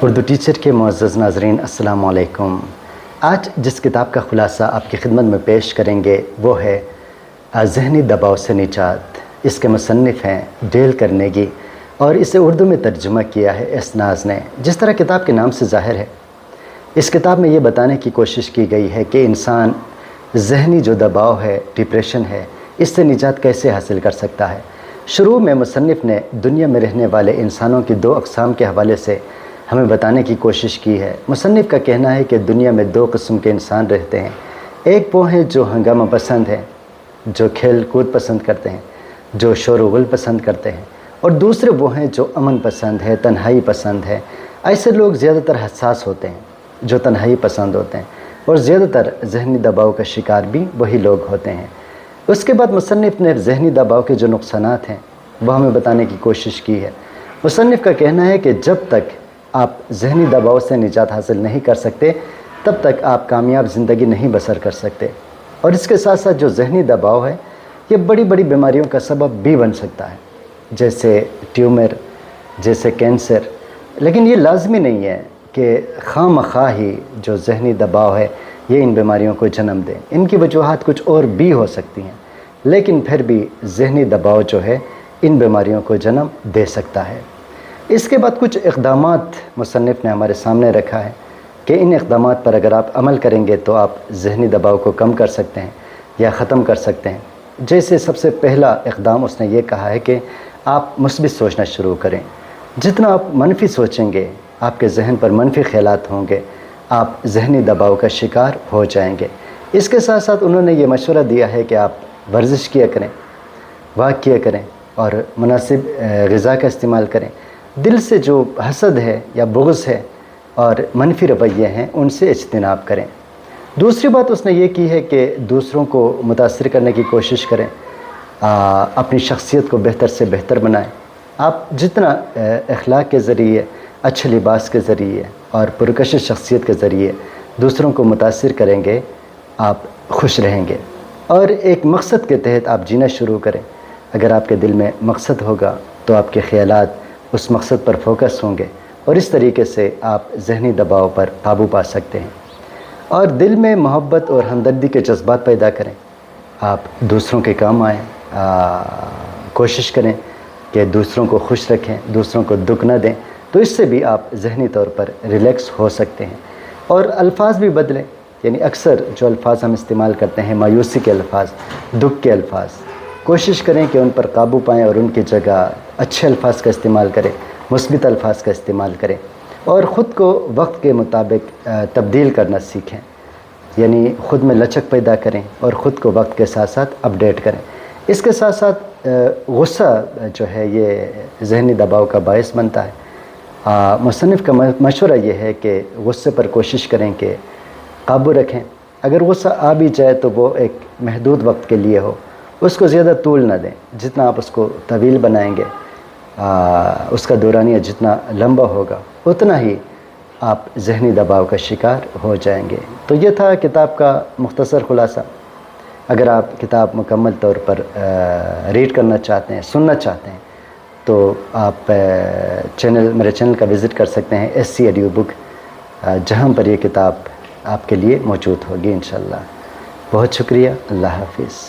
Urdu teacher کے معزز ناظرین السلام علیکم۔ آج جس کتاب کا خلاصہ آپ کی خدمت میں پیش کریں گے وہ ہے ذہنی دباؤ سے نجات۔ اس کے مصنف ہیں ڈیل کارنیگی اور اسے اردو میں ترجمہ کیا ہے ایس ناز نے۔ جس طرح کتاب کے نام سے ظاہر ہے، اس کتاب میں یہ بتانے کی کوشش کی گئی ہے کہ انسان ذہنی جو دباؤ ہے، ڈپریشن ہے، اس سے نجات کیسے حاصل کر سکتا ہے۔ شروع میں مصنف نے دنیا میں رہنے والے انسانوں کی دو اقسام کے حوالے سے ہمیں بتانے کی کوشش کی ہے۔ مصنف کا کہنا ہے کہ دنیا میں دو قسم کے انسان رہتے ہیں۔ ایک وہ ہیں جو ہنگامہ پسند ہیں، جو کھیل کود پسند کرتے ہیں، جو شور و غل پسند کرتے ہیں، اور دوسرے وہ ہیں جو امن پسند ہے، تنہائی پسند ہے۔ ایسے لوگ زیادہ تر حساس ہوتے ہیں، جو تنہائی پسند ہوتے ہیں، اور زیادہ تر ذہنی دباؤ کا شکار بھی وہی لوگ ہوتے ہیں۔ اس کے بعد مصنف نے ذہنی دباؤ کے جو نقصانات ہیں وہ ہمیں بتانے کی کوشش کی ہے۔ مصنف کا کہنا ہے کہ جب تک آپ ذہنی دباؤ سے نجات حاصل نہیں کر سکتے تب تک آپ کامیاب زندگی نہیں بسر کر سکتے، اور اس کے ساتھ ساتھ جو ذہنی دباؤ ہے یہ بڑی بڑی بیماریوں کا سبب بھی بن سکتا ہے، جیسے ٹیومر، جیسے کینسر۔ لیکن یہ لازمی نہیں ہے کہ خواہ مخواہ ہی جو ذہنی دباؤ ہے یہ ان بیماریوں کو جنم دے۔ ان کی وجوہات کچھ اور بھی ہو سکتی ہیں، لیکن پھر بھی ذہنی دباؤ جو ہے ان بیماریوں کو جنم دے سکتا ہے۔ اس کے بعد کچھ اقدامات مصنف نے ہمارے سامنے رکھا ہے کہ ان اقدامات پر اگر آپ عمل کریں گے تو آپ ذہنی دباؤ کو کم کر سکتے ہیں یا ختم کر سکتے ہیں۔ جیسے سب سے پہلا اقدام اس نے یہ کہا ہے کہ آپ مثبت سوچنا شروع کریں۔ جتنا آپ منفی سوچیں گے، آپ کے ذہن پر منفی خیالات ہوں گے، آپ ذہنی دباؤ کا شکار ہو جائیں گے۔ اس کے ساتھ ساتھ انہوں نے یہ مشورہ دیا ہے کہ آپ ورزش کیا کریں، واک کیا کریں، اور مناسب غذا کا استعمال کریں۔ دل سے جو حسد ہے یا بغض ہے اور منفی رویے ہیں ان سے اجتناب کریں۔ دوسری بات اس نے یہ کی ہے کہ دوسروں کو متاثر کرنے کی کوشش کریں، اپنی شخصیت کو بہتر سے بہتر بنائیں۔ آپ جتنا اخلاق کے ذریعے، اچھے لباس کے ذریعے اور پرکشش شخصیت کے ذریعے دوسروں کو متاثر کریں گے، آپ خوش رہیں گے، اور ایک مقصد کے تحت آپ جینا شروع کریں۔ اگر آپ کے دل میں مقصد ہوگا تو آپ کے خیالات اس مقصد پر فوکس ہوں گے، اور اس طریقے سے آپ ذہنی دباؤ پر قابو پا سکتے ہیں۔ اور دل میں محبت اور ہمدردی کے جذبات پیدا کریں۔ آپ دوسروں کے کام آئیں، کوشش کریں کہ دوسروں کو خوش رکھیں، دوسروں کو دکھ نہ دیں، تو اس سے بھی آپ ذہنی طور پر ریلیکس ہو سکتے ہیں۔ اور الفاظ بھی بدلیں، یعنی اکثر جو الفاظ ہم استعمال کرتے ہیں مایوسی کے الفاظ، دکھ کے الفاظ، کوشش کریں کہ ان پر قابو پائیں اور ان کی جگہ اچھے الفاظ کا استعمال کریں، مثبت الفاظ کا استعمال کریں، اور خود کو وقت کے مطابق تبدیل کرنا سیکھیں، یعنی خود میں لچک پیدا کریں اور خود کو وقت کے ساتھ ساتھ اپڈیٹ کریں۔ اس کے ساتھ ساتھ غصہ جو ہے یہ ذہنی دباؤ کا باعث بنتا ہے۔ مصنف کا مشورہ یہ ہے کہ غصے پر کوشش کریں کہ قابو رکھیں۔ اگر غصہ آ بھی جائے تو وہ ایک محدود وقت کے لیے ہو، اس کو زیادہ طول نہ دیں۔ جتنا آپ اس کو طویل بنائیں گے، اس کا دورانیہ جتنا لمبا ہوگا اتنا ہی آپ ذہنی دباؤ کا شکار ہو جائیں گے۔ تو یہ تھا کتاب کا مختصر خلاصہ۔ اگر آپ کتاب مکمل طور پر ریڈ کرنا چاہتے ہیں، سننا چاہتے ہیں، تو آپ میرے چینل کا وزٹ کر سکتے ہیں SC ایڈیو بک، جہاں پر یہ کتاب آپ کے لیے موجود ہوگی انشاءاللہ۔ بہت شکریہ، اللہ حافظ۔